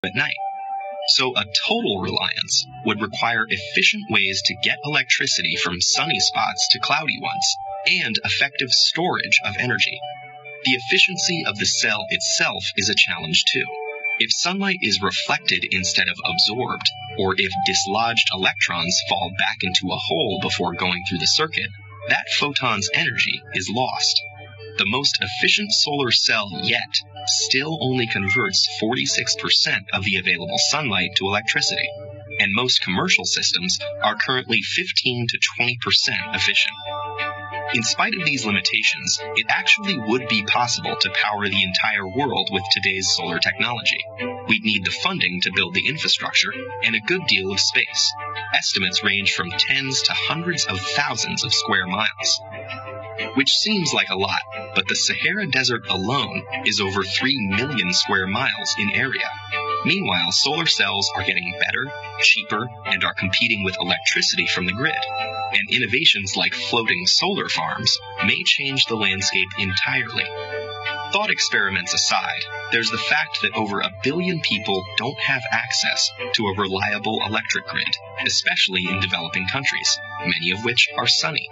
at night. So a total reliance would require efficient ways to get electricity from sunny spots to cloudy ones, and effective storage of energy. The efficiency of the cell itself is a challenge too. If sunlight is reflected instead of absorbed, or if dislodged electrons fall back into a hole before going through the circuit, that photon's energy is lost. The most efficient solar cell yet still only converts 46% of the available sunlight to electricity, and most commercial systems are currently 15 to 20% efficient. In spite of these limitations, it actually would be possible to power the entire world with today's solar technology. We'd need the funding to build the infrastructure and a good deal of space. Estimates range from tens to hundreds of thousands of square miles. Which seems like a lot, but the Sahara Desert alone is over 3 million square miles in area. Meanwhile, solar cells are getting better, cheaper, and are competing with electricity from the grid. And innovations like floating solar farms may change the landscape entirely. Thought experiments aside, there's the fact that over 1 billion people don't have access to a reliable electric grid, especially in developing countries, many of which are sunny.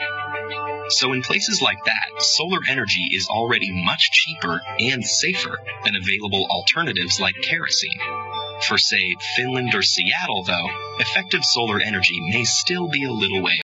So in places like that, solar energy is already much cheaper and safer than available alternatives like kerosene. For, say, Finland or Seattle, though, effective solar energy may still be a little way